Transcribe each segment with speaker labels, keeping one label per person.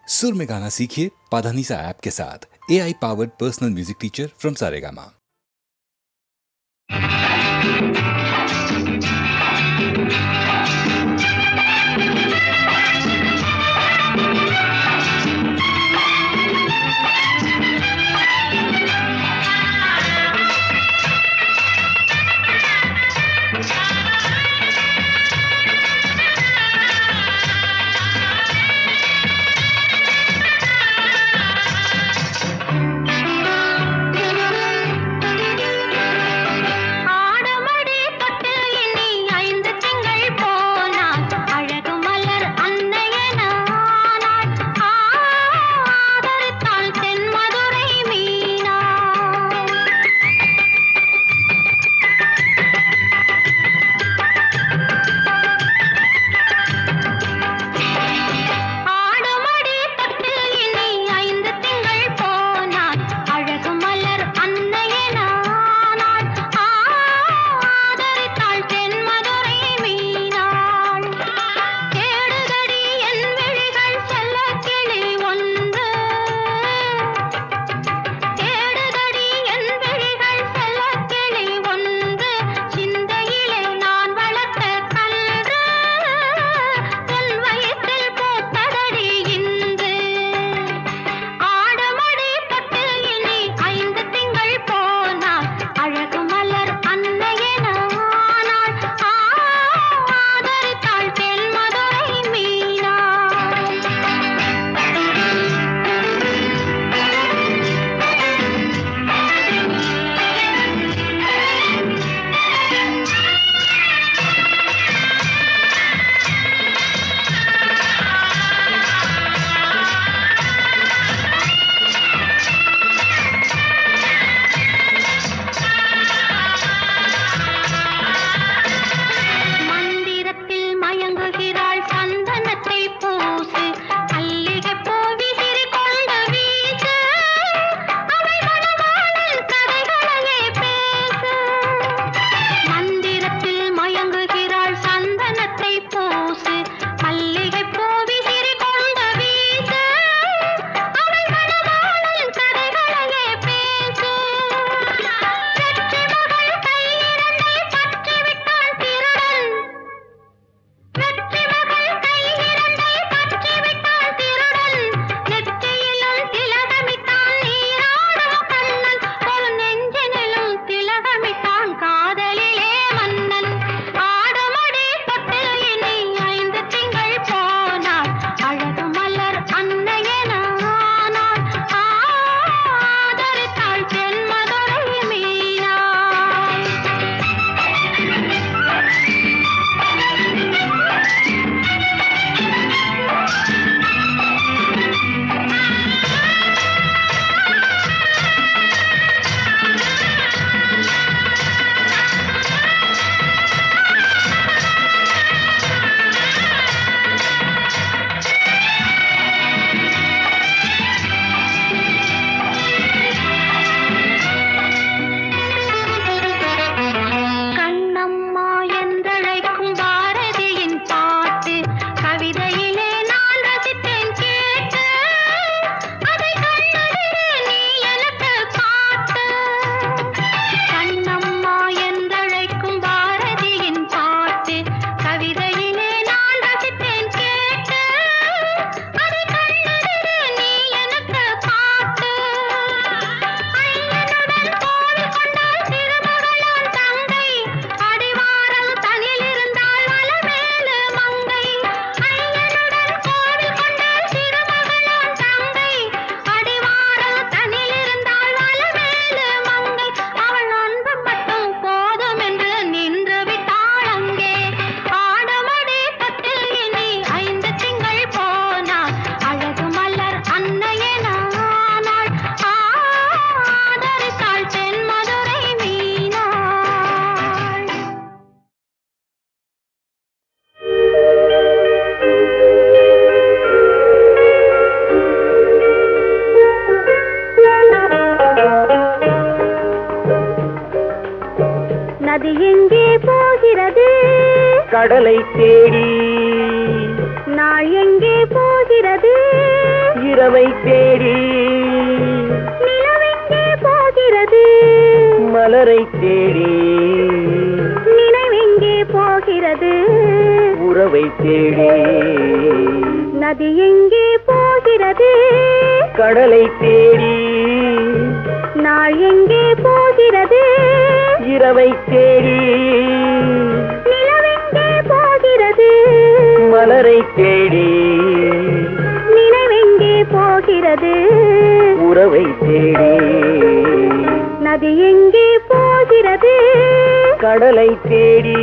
Speaker 1: सुर में गाना सीखिए पाधानीसा ऐप के साथ। AI powered personal music teacher from Saregama.
Speaker 2: அது எங்கே போகிறது?
Speaker 3: கடலை தேடி.
Speaker 2: நாள் எங்கே போகிறது?
Speaker 3: இரவை தேடி
Speaker 2: நிலவெங்கே போகிறது
Speaker 3: மலரை தேடி
Speaker 2: நினைவெங்கே போகிறது
Speaker 3: உறவை தேடி
Speaker 2: நதி எங்கே போகிறது
Speaker 3: கடலை தேடி
Speaker 2: நாள் எங்கே போகிறது
Speaker 3: இரவை தேடி
Speaker 2: நிலவெங்கே போகிறது
Speaker 3: மலரை தேடி
Speaker 2: நினைவெங்கே போகிறது
Speaker 3: உறவை தேடி
Speaker 2: நதி எங்கே போகிறது
Speaker 3: கடலை தேடி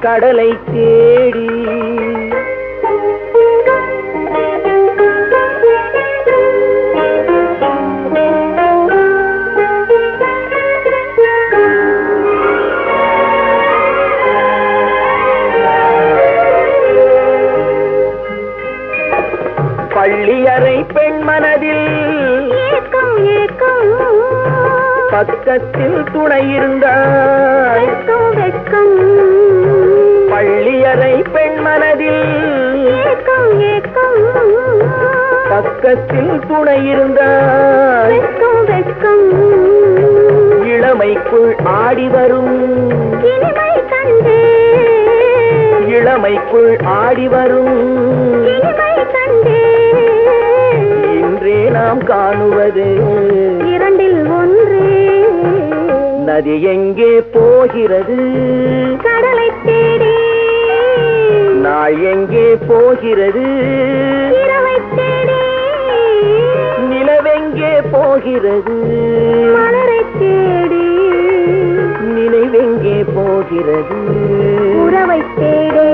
Speaker 3: கடலை தேடி பள்ளியறை பெண் மனதில்
Speaker 2: ஏக்கம் ஏக்கம்
Speaker 3: பக்கத்தில் துணை இருந்தாய்
Speaker 2: வெட்கம்
Speaker 3: பள்ளியறை பெண் மனதில்
Speaker 2: ஏக்கம் ஏக்கம்
Speaker 3: பக்கத்தில் துணை இருந்தாய்
Speaker 2: வெட்கம்
Speaker 3: இளமைக்குள் ஆடி வரும்
Speaker 2: இனிமை கண்டு
Speaker 3: இளமைக்குள் ஆடி வரும்
Speaker 2: இனிமை கண்டு
Speaker 3: இன்றே நாம் காணுவது
Speaker 2: இரண்டில் ஒன்று
Speaker 3: நதி எங்கே போகிறது
Speaker 2: கடலை தேடி
Speaker 3: நாள் எங்கே போகிறது
Speaker 2: இரவை தேடி
Speaker 3: நிலவெங்கே போகிறது
Speaker 2: மலரை தேடி
Speaker 3: நினைவெங்கே போகிறது
Speaker 2: உறவை தேடி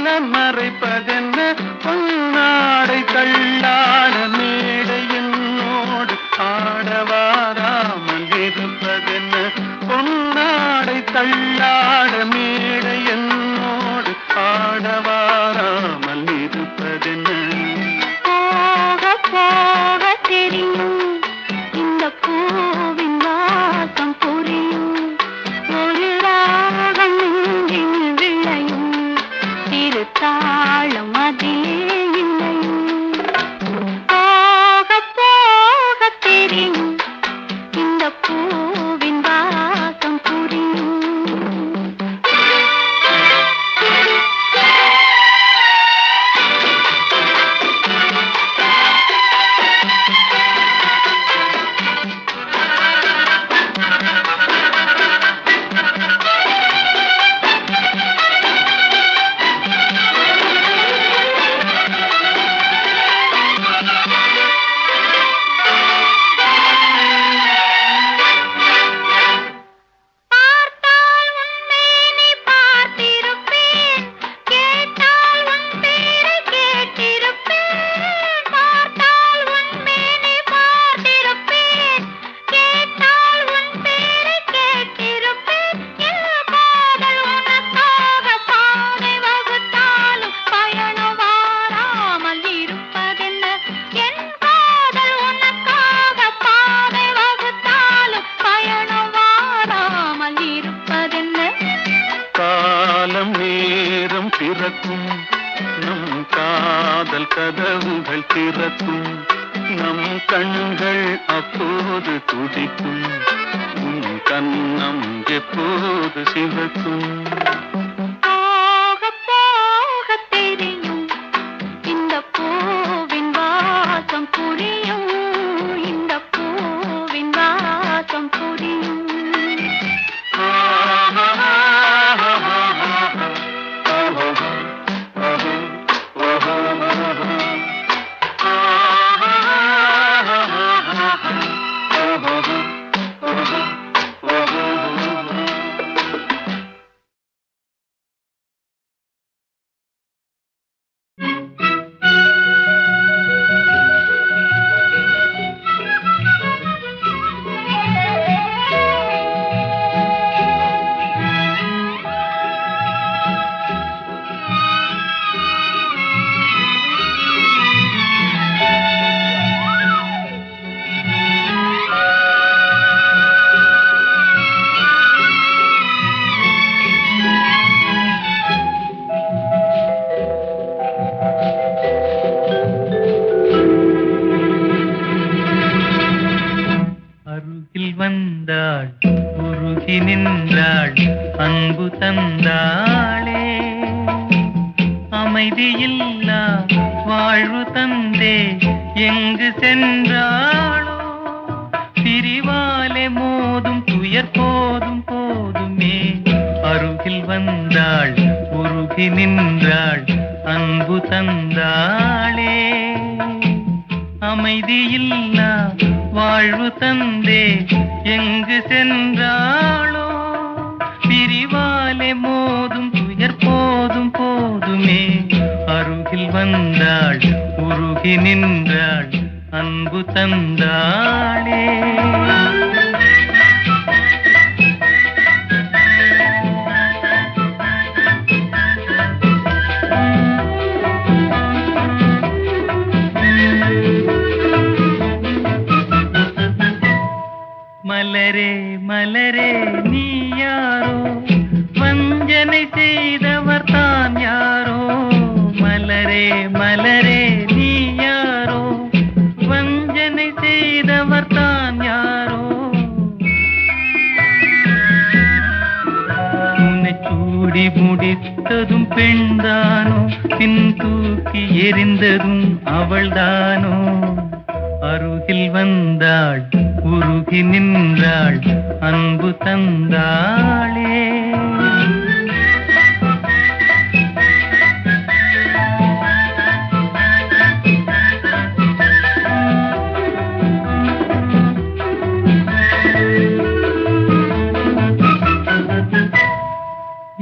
Speaker 4: என்ன மறைப்பதென்ன பொன்னாடை தள்ளாட மேடை என்னோடு ஆடவாராமல் இருப்பதென்ன பொன்னாடை தள்ளாட மேடை என்னோடு ஆடவாராமல் இருப்பதென்ன
Speaker 2: போக போக தெரியும் இந்த பூவின் வாசம் புரியும் ஒரு ராகம் நெஞ்சில் விளையும் திருத்தாளம் அதிலே இல்லையும் போக போக தெரியும் இந்த பூவின் வாசம் புரியும்
Speaker 4: திறக்கும் நம் காதல் கதவுகள் திறக்கும் நம் கண்கள் அப்போது துடிக்கும் உன் கண்ணம் எப்போது சிவக்கும்
Speaker 2: போக போக தெரியும் இந்த பூவின் வாசம் புரியும் இந்த பூவின் வாசம் புரியும்
Speaker 5: வந்தாள் உருகி நின்றாள் அன்பு தந்தாளே அமைதியில்லா வாழ்வு தந்தே எங்கு சென்றாளோ பிரிவாலே மோதும் துயர் போதும் போதுமே அருகில் வந்தாள் உருகி நின்றாள் அன்பு தந்தாளே அமைதியில்லா வாழ்வு தந்தே எங்கு சென்றாளோ பிரிவாலே மோதும் துயர் போதும் போதுமே அருகில் வந்தாள் உருகி நின்றாள் அன்பு தந்தாளே மலரே மலரே நீ யாரோ வஞ்சனை செய்தவர் தான் யாரோ மலரே மலரே நீ யாரோ வஞ்சனை செய்தவர் தான் யாரோ உன்னை சூடி முடித்ததும் பெண்தானோ பின் தூக்கி எறிந்ததும் அவள்தானோ அருகில் வந்தாள் உருகி நின்றாள் அன்பு தந்தாளே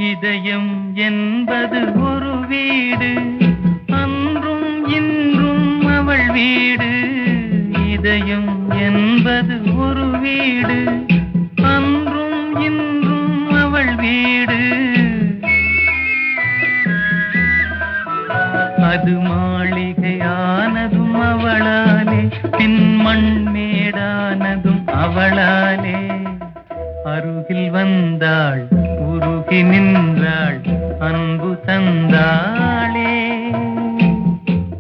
Speaker 5: இதயம் இதயம் என்பது ஒரு வீடு, அன்றும் இன்றும் அவள் வீடு. இதயம் என்பது ஒரு வீடு, அன்றும் இன்றும் அவள் வீடு. அது மாளிகையானதும் அவளாலே, பின் மண்மேடானதும் அவளாலே. அருகில் வந்தாள், உருகி நின்றாள், அன்பு தந்தாளே.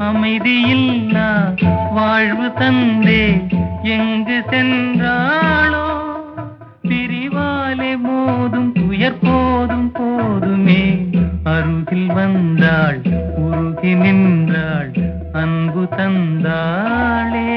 Speaker 5: அமைதியில்லா வாழ்வு தந்தே எங்கு சென்றாளோ. பிரிவாலே மோதும் துயர் போதும் போதுமே. அருகில் வந்தாள், உருகி நின்றாள், அன்பு தந்தாளே.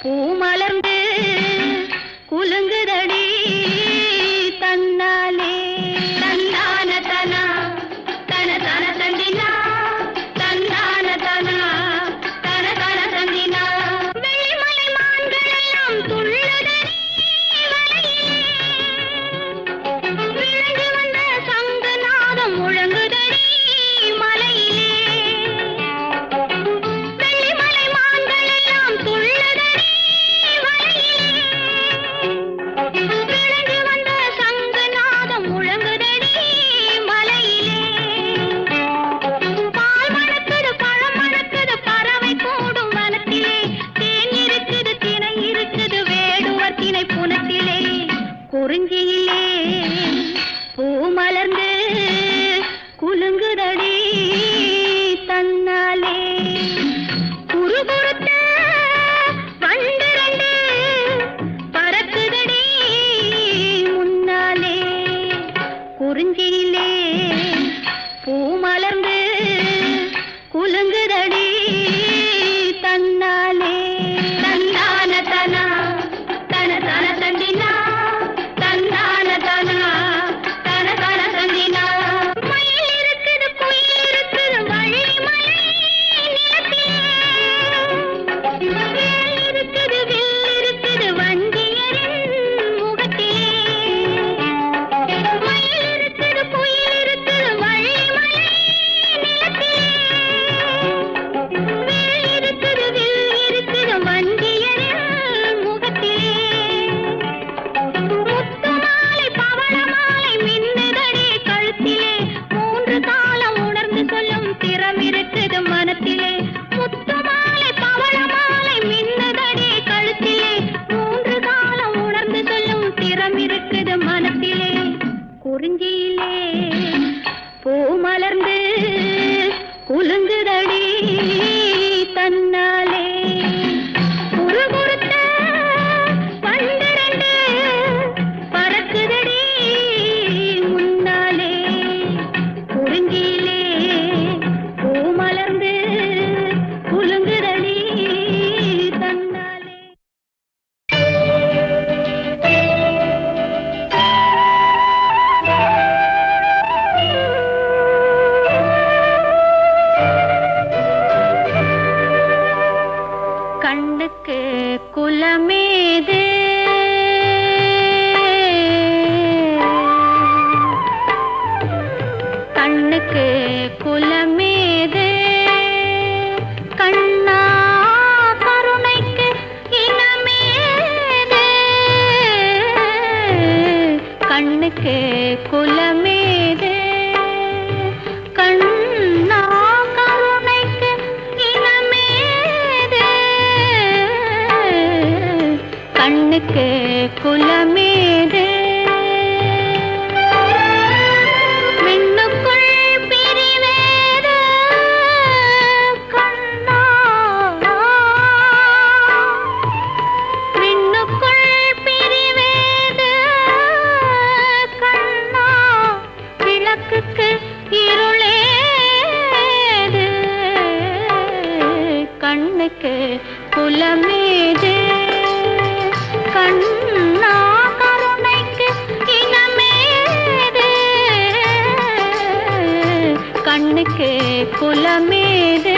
Speaker 2: பூ மலர்ந்து குலுங்குதடி தன்னாலே தந்தான தனா தன தன தந்தினா தந்தான தனா தன தன தந்தினா வெள்ளிமலை மான்கள் எல்லாம் துள்ளுதடி வலையிலே விழுந்து வந்த சங்குநாதம் முழங்குதடி மலையிலே வெள்ளிமலை மான்கள் எல்லாம் துள்ளுதடி வலையிலே விழுந்து வந்த சங்குநாதம் முழங்குதடி மலையிலே பால் மணக்குது பழம் மணக்குது பறவை கூடும் வனத்திலே தேன் இருக்குது திணை இருக்குது வேடுவர் திணை புனத்திலே குறிஞ்சியிலே பூ மலர்ந்து குலுங்குதடி தன்னாலே குறுகுறுத்த வண்டு ரெண்டு பறக்குதடி முன்னாலே குறிஞ்சியிலே பூ மலர்ந்து குலுங்குதடி தன்னாலே தந்தான தனா தன தன தந்தினா தந்தான தனா தன தன தந்தினா மயில் இருக்குது குயில் இருக்குது வள்ளிமலை நிலத்திலே வேல் இருக்குது வில் இருக்குது வண்டியரின் முகத்திலே மயில் இருக்குது குயில் இருக்குது வள்ளிமலை நிலத்திலே வேல் இருக்குது வில் இருக்குது வண்டியரின் முகத்திலே முத்து மாலை பவள மாலை மின்னுதடி கழுத்திலே மூன்று காலம் உணர்ந்து சொல்லும் திறம் இருக்குது மனத்திலே முத்து மாலை பவள மாலை மின்னுதடி கழுத்திலே மூன்று காலம் உணர்ந்து சொல்லும் திறம் இருக்குது மனத்திலே குறிஞ்சியிலே பூ மலர்ந்து குலுங்குதடி தன்னாலே குறுகுறுத்த வண்டு ரெண்டு பறக்குதடி முன்னாலே குறிஞ்சியிலே பூ மலர்ந்து குலுங்குதடி தன்னாலே கண்ணுக்கு குலமேது கண்ணுக்கு குலமேது கண்ணா கருணைக்கு இனமேது கண்ணுக்கு குலமேது கண்ணா கருணைக்கு இனமேது கண்ணுக்கு குலமேது விண்ணுக்குள் பிரிவேது கண்ணா விண்ணுக்குள் பிரிவேது கண்ணா விளக்குக்கு இருளேது கண்ணுக்கு குலமேது கண்ணா கருணைக்கு இனமேது கண்ணுக்கு குலமேது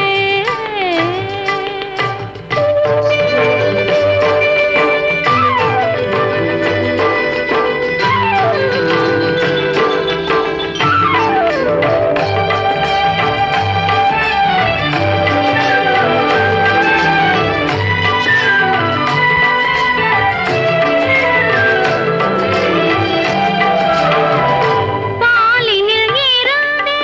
Speaker 2: பாலினில் இருந்தே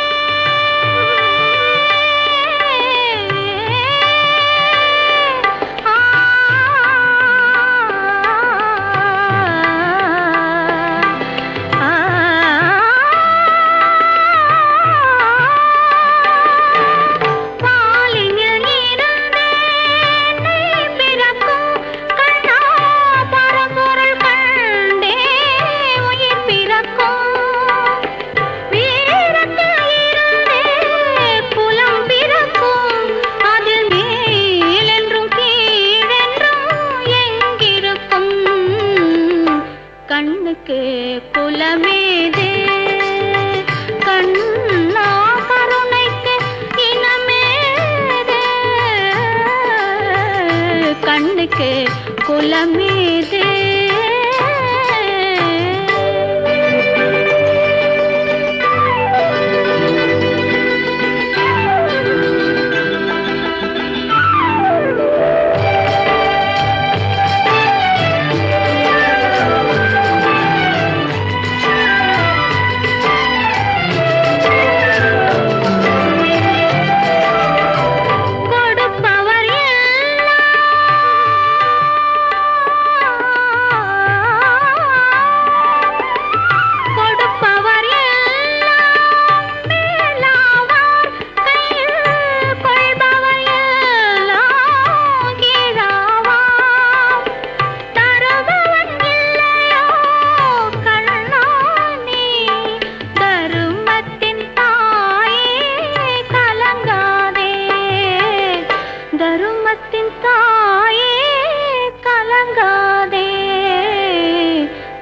Speaker 2: கண்ணுக்கு குலமேது கண்ணா கருணைக்கு இனமேது கண்ணுக்கு குலமேது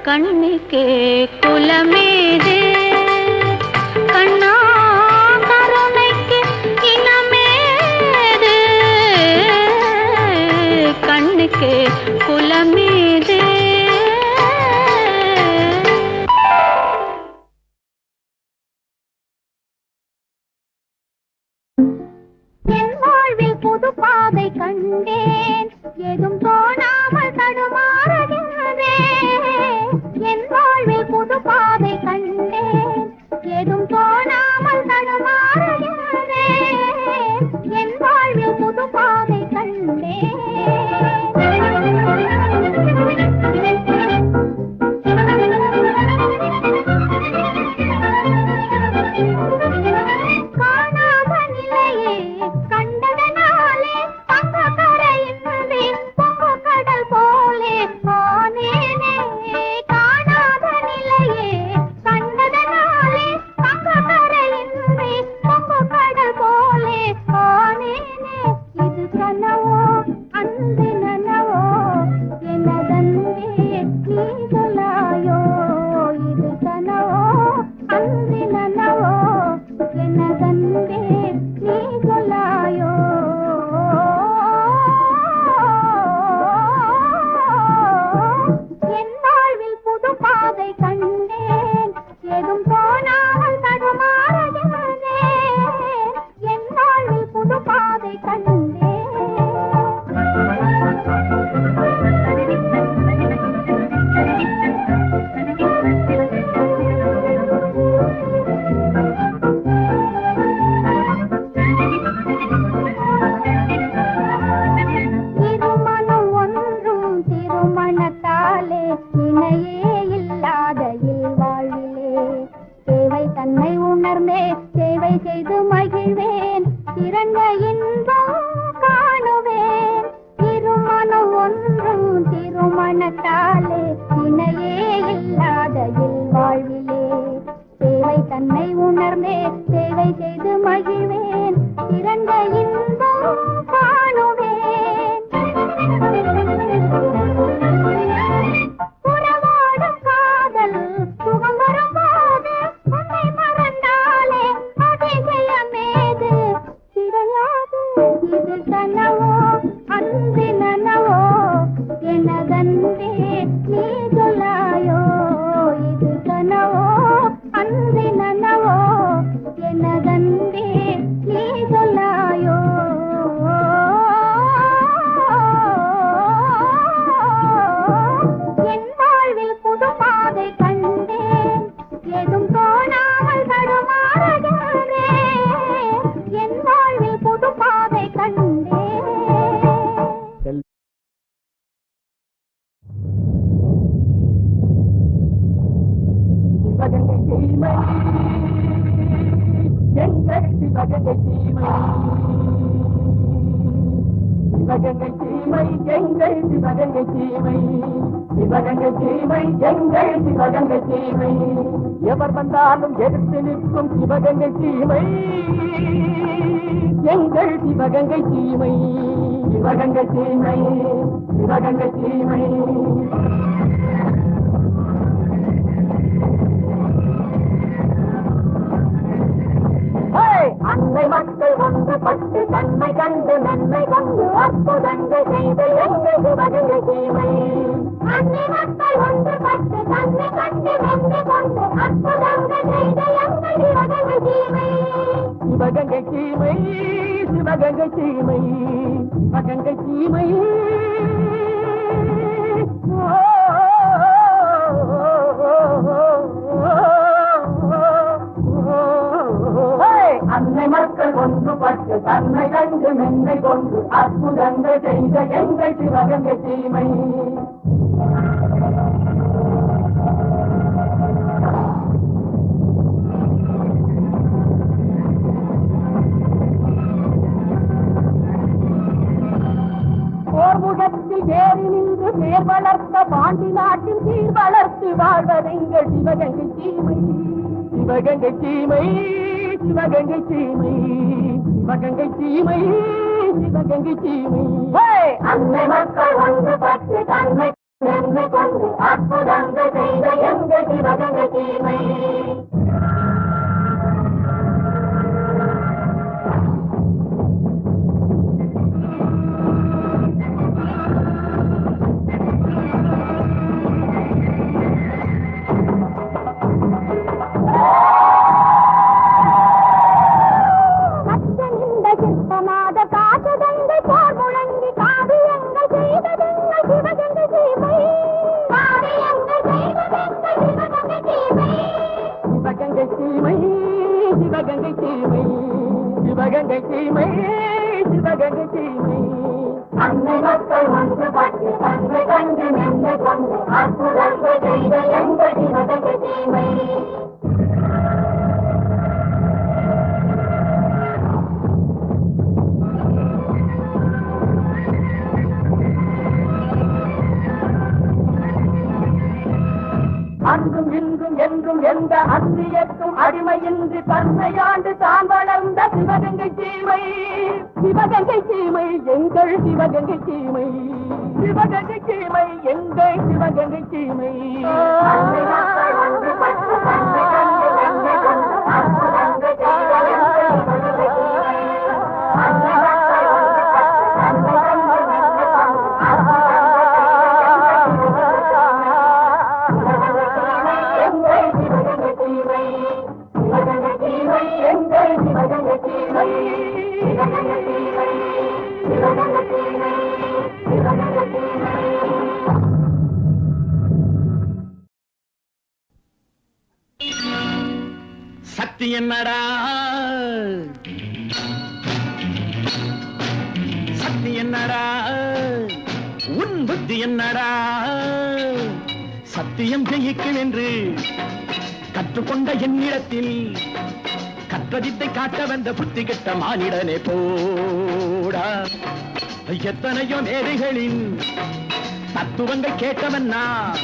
Speaker 2: கண்ணுக்கு குலமேது கண்ணா கருணைக்கு இனமேது கண்ணுக்கு குலமேது என் வாழ்வில் புது பாதை கண்டேன் ஏதும் தோணாமல் தடுமாறுகின்றேன் என் வாழ்வில் புது பாதை கண்டேன் ஏதும் தோணாமல் தடுமாறுகின்றேன் என் வாழ்வில் புது பாதை கண்டேன்
Speaker 3: எவர் வந்தாலும் எதிர்த்து நிற்கும் சிவகங்கை சீமை எங்கள் சிவகங்கை சீமை சிவகங்கை சீமை சிவகங்கை சீமை அன்னை மக்கள் ஒன்றுபட்டு தன்மை கண்டு நன்மை கொண்டு அற்புதங்கள் செய்த எங்கள் சிவகங்கை சீமை.
Speaker 2: அன்னை மக்கள் ஒன்றுபட்டு தன்னை கண்டு நன்மை கொண்டு அற்புதங்கள் செய்த எங்கள் சிவகங்கை சீமை.
Speaker 3: சிவகங்கை சீமை, சிவகங்கை சீமை, சிவகங்கை சீமை. அன்னை மக்கள் ஒன்றுபட்டு தன்மை கண்டு மென்மை கொண்டு அற்புதங்கள் செய்த எங்கள் சிவகங்கை சீமை. போர்முகத்தில் ஏறி நின்று பேர் வளர்த்த பாண்டி நாட்டின் சீர் வளர்த்து வாழ்வதெங்கள் சிவகங்கை சீமை. சிவகங்கை சீமை, சிவகங்கை சீமை, சிவகங்கை சீமை, சிவகங்கை சீமை.
Speaker 2: அன்னை மக்கள் ஒன்றுபட்டு தன்மை நன்மை கொண்டு அற்புதங்கள் செய்த எங்கள் சிவகங்கை சீமை.
Speaker 3: சிவகங்கை சீமை, சிவகங்கை சீமை, சிவகங்கை சீமை.
Speaker 2: அன்னை மக்கள் ஒன்றுபட்டு தன்மை கண்டு நன்மை கொண்டு அற்புதங்கள் செய்த எங்கள் சிவகங்கை சீமை.
Speaker 3: அன்றும் இன்றும் என்றும் எந்த அன்றியத்தும் அடிமையின்றி தன்மையாண்டு தான் வளர்ந்த சிவகங்கை சீமை. சிவகங்கை சீமை, எங்கள் சிவகங்கை சீமை. சிவகங்கை சீமை, எங்கள் சிவகங்கை சீமை.
Speaker 2: அன்னை மக்கள் ஒன்றுபட்டு தன்மை கண்டு நன்மை கொண்டு அற்புதங்கள் செய்த எங்கள் சிவகங்கை சீமை. அன்னை மக்கள் ஒன்றுபட்டு தன்மை கண்டு நன்மை கொண்டு
Speaker 5: சக்தி என்னடா, சக்தி என்னடா, உன் புத்தி என்னடா, சத்தியம் ஜெயிக்கும் என்று கற்றுக்கொண்ட என்னிடத்தில் கற்றதித்தை காட்ட வந்த புத்தி கெட்ட மானிடனே போடா. எத்தனையோ மேடைகளில் தத்துவங்கள் கேட்டவன் நான்,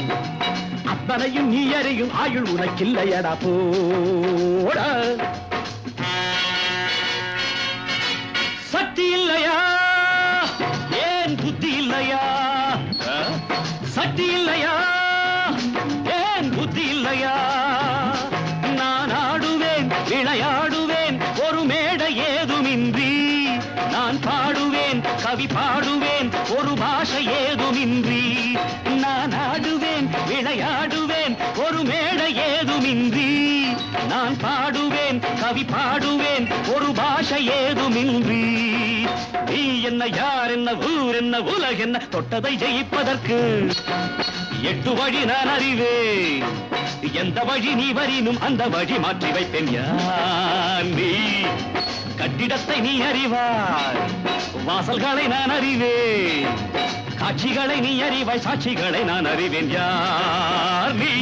Speaker 5: அத்தனையும் நீ அறியும் ஆயுள் உனக்கில்லையடா போடா. சக்தி இல்லையா, ஏன் புத்தி இல்லையா, சக்தி இல்லையா, ஏன் புத்தி இல்லையா. நான் ஆடுவேன் விளையாடுவேன் ஒரு மேடை ஏதுமின்றி, நான் பாடுவேன் கவி பாடுவேன் ஒரு பாஷை ஏதுமின்றி. நான் ஆடுவேன் விளையாடுவேன் ஒரு மேடை ஏதுமின்றி, நான் பாடுவேன் கவி பாடுவேன் ஒரு பாஷை ஏதுமின்றி. நீ என்ன, யார் என்ன, ஊர் என்ன, உலக என்ன, தொட்டதை ஜெயிப்பதற்கு 8 வழி நான் அறிவேன். எந்த வழி நீ வரினும் அந்த வழி மாற்றி வைப்பேன். யார் நீ, கட்டிடத்தை நீ அறிவாய், வாசல்களை நான் அறிவேன், காட்சிகளை நீ அறிவாய், சாட்சிகளை நான் அறிவேன். யார் நீ,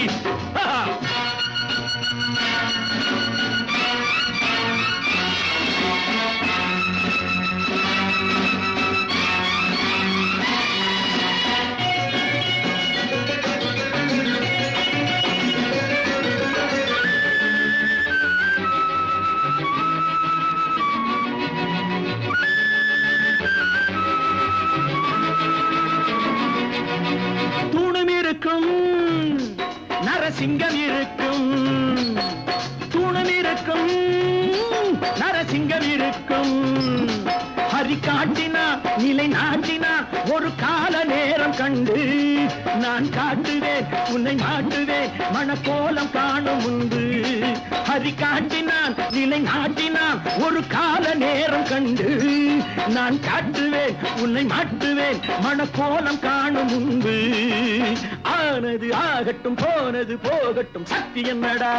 Speaker 5: நரசிங்கம் இருக்கும், தூணம் இருக்கும், நரசிங்கம் ஜெயிக்கும். ஹரி காட்டினா நிலை நாட்டினா ஒரு கால நேரம் கண்டு நான் காட்டுவேன் உன்னை மாட்டுவேன் மணக்கோலம் காணும் முன்பு. ஹரி காட்டினான் நிலை நாட்டினான் ஒரு கால நேரம் கண்டு நான் காட்டுவேன் உன்னை மாட்டுவேன் மணக்கோலம் காணும் முன்பு. ஆனது ஆகட்டும் போனது போகட்டும் சக்தி என்னடா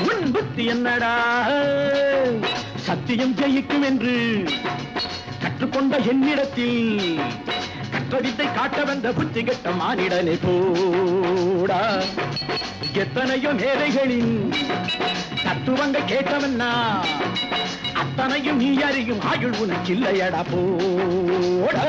Speaker 5: உன் புத்தி என்னடா. சத்தியம் ஜெயிக்கும் என்று கற்றுக்கொண்ட என்னிடத்தில் கற்றவித்தை காட்ட வந்த புத்தி கெட்ட மானிடனை போடா. எத்தனையோ மேதைகளின் தத்துவங்கள் கேட்டவன்னா அத்தனையும் நீ அறியும் ஆயுள் உனக்கு இல்லையடா போடா.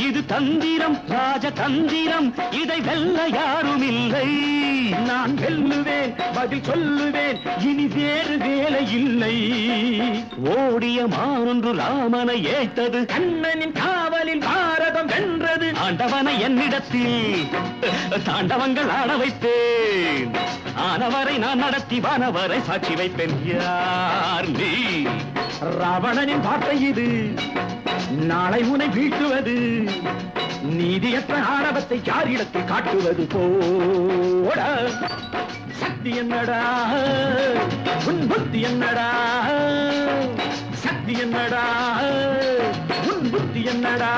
Speaker 5: இது தந்திரம் ராஜதந்திரம் இதை வெல்ல யாரும் இல்லை. நான் வெல்லுவேன் பதில் சொல்லுவேன் இனி வேறு வேலை இல்லை. ஓடிய மானொன்று ராமனை ஏற்றது கண்ணனின் காவலில் பாரதம் வென்றது. ஆண்டவனை என்னிடத்தில் தாண்டவங்கள் ஆட வைப்பேன். ஆனவரை நான் நடத்தி வானவரை சாட்சி வைப்பேன். யார் நீ? ராவணனின் வார்த்தை இது நாளை உனை வீழ்த்துவது. நீதியற்ற ஆணவத்தை யாரிடத்தில் காட்டுவது போட. சக்தி என்னடா உன் புத்தி என்னடா. சக்தி என்னடா உன் புத்தி என்னடா.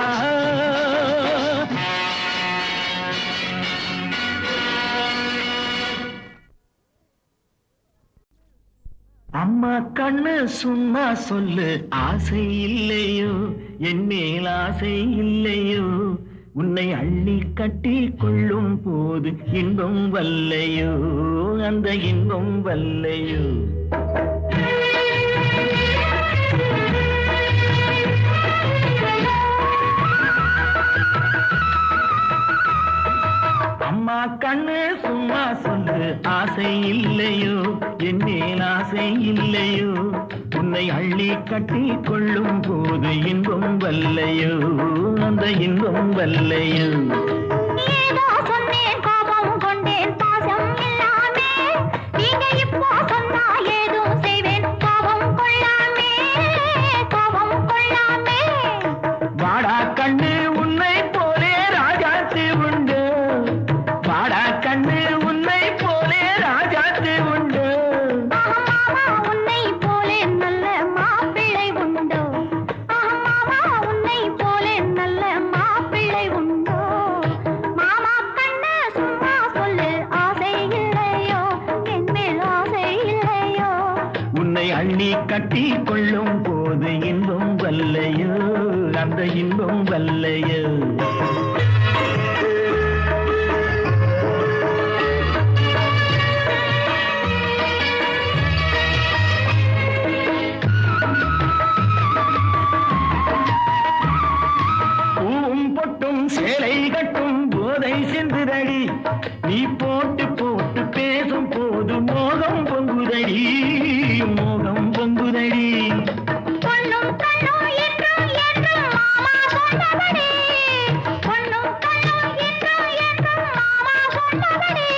Speaker 5: அம்மா கண்ணு சும்மா சொல்லு ஆசை இல்லையோ என் மேல் ஆசை இல்லையோ. உன்னை அள்ளி கட்டி கொள்ளும் போது இன்பம் வல்லையோ அந்த இன்பம் வல்லையோ. அம்மா கண்ணு சும்மா சொல்லு ஆசை இல்லையோ என் மேல் ஆசை இல்லையோ. உன்னை அள்ளி கட்டி கொள்ளும் போது இன்பம் வல்லையோ அந்த இன்பம் வல்லையோ.
Speaker 2: ஏதோ சொன்னேன் கோபம் கொண்டேன் பாசம் இல்லாமே. நீங்க இப்போ சொன்னா ஏதும் செய்வேன் கோபம் கொள்ளாமே கோபம் கொள்ளாமே.
Speaker 5: வாடா கண்ணு உன்னை போலே ராஜாத்து உண்டு. வாடா கண்ணு உன்னை போலே ராஜாத்து உண்டு.
Speaker 2: மாமா உன்னை போலே நல்ல மாப்பிள்ளை உண்டோ. மாமா உன்னை போலே நல்ல மாப்பிள்ளை உண்டோ. மாமா கண்ணு சும்மா சொல்லு ஆசை இல்லையோ என் மேல் ஆசை இல்லையோ.
Speaker 5: உன்னை அள்ளி கட்டி கொள்ளும் போது இன்பம் வல்லையோ அந்த இன்பம் வல்லையோ. பொட்டும் சேலை கட்டும் போதை சென்றுதடி. நீ போட்டு போட்டு பேசும் போது மோகம் பொங்குதடி மோகம் பொங்குதடி.
Speaker 2: பொண்ணும் கண்ணும் என்றும் என்றும் மாமா சொன்னபடி. பொண்ணும் கண்ணும் என்றும் என்றும் மாமா சொன்னபடி.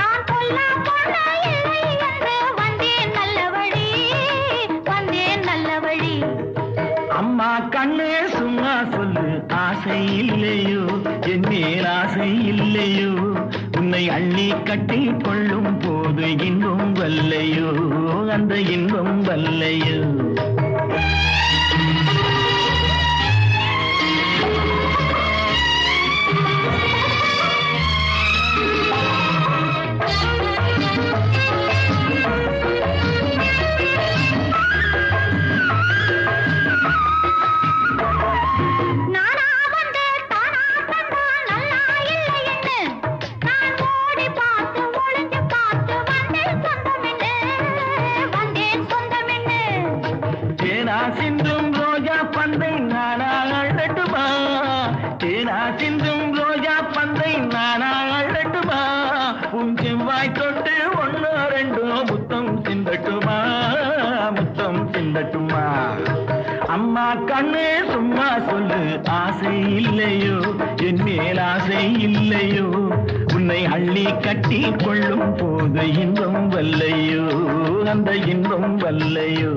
Speaker 2: நான் சொல்ல பொண்ணு இல்லை என்று வந்தேன் நல்ல வழி வந்தேன் நல்ல வழி.
Speaker 5: அம்மா கண்ணே சும்மா சொல்லு ஆசை இல்லையோ என் மேல் ஆசை இல்லையோ. உன்னை அள்ளி கட்டி கொள்ளும் போது இன்பம் வல்லையோ அந்த இன்பம் வல்லையோ.
Speaker 2: நானா வந்து தானா தந்தா நல்லா இல்லை என்று நான் ஓடி பார்த்து ஒளிஞ்சு பார்த்து வந்தேன் சொந்தமென்று வந்தேன் சொந்தமென்று.
Speaker 5: தேனா சிந்தும் ரோஜா பந்தை நானா அழட்டுமா தேனா சிந்தும் ரோஜா பந்தை நானா அழட்டுமா உன் செவ்வாய் தொட்டு ஒண்ணு ரெண்டோ முத்தம் சிந்தட்டுமா முத்தம் சிந்தட்டுமா அம்மா கண்ணே சும்மா சொல்லு ஆசை இல்லையோ என் மேல் ஆசை இல்லையோ உன்னை அள்ளி கட்டி கொள்ளும் போது இன்பம் வல்லையோ அந்த இன்பம் வல்லையோ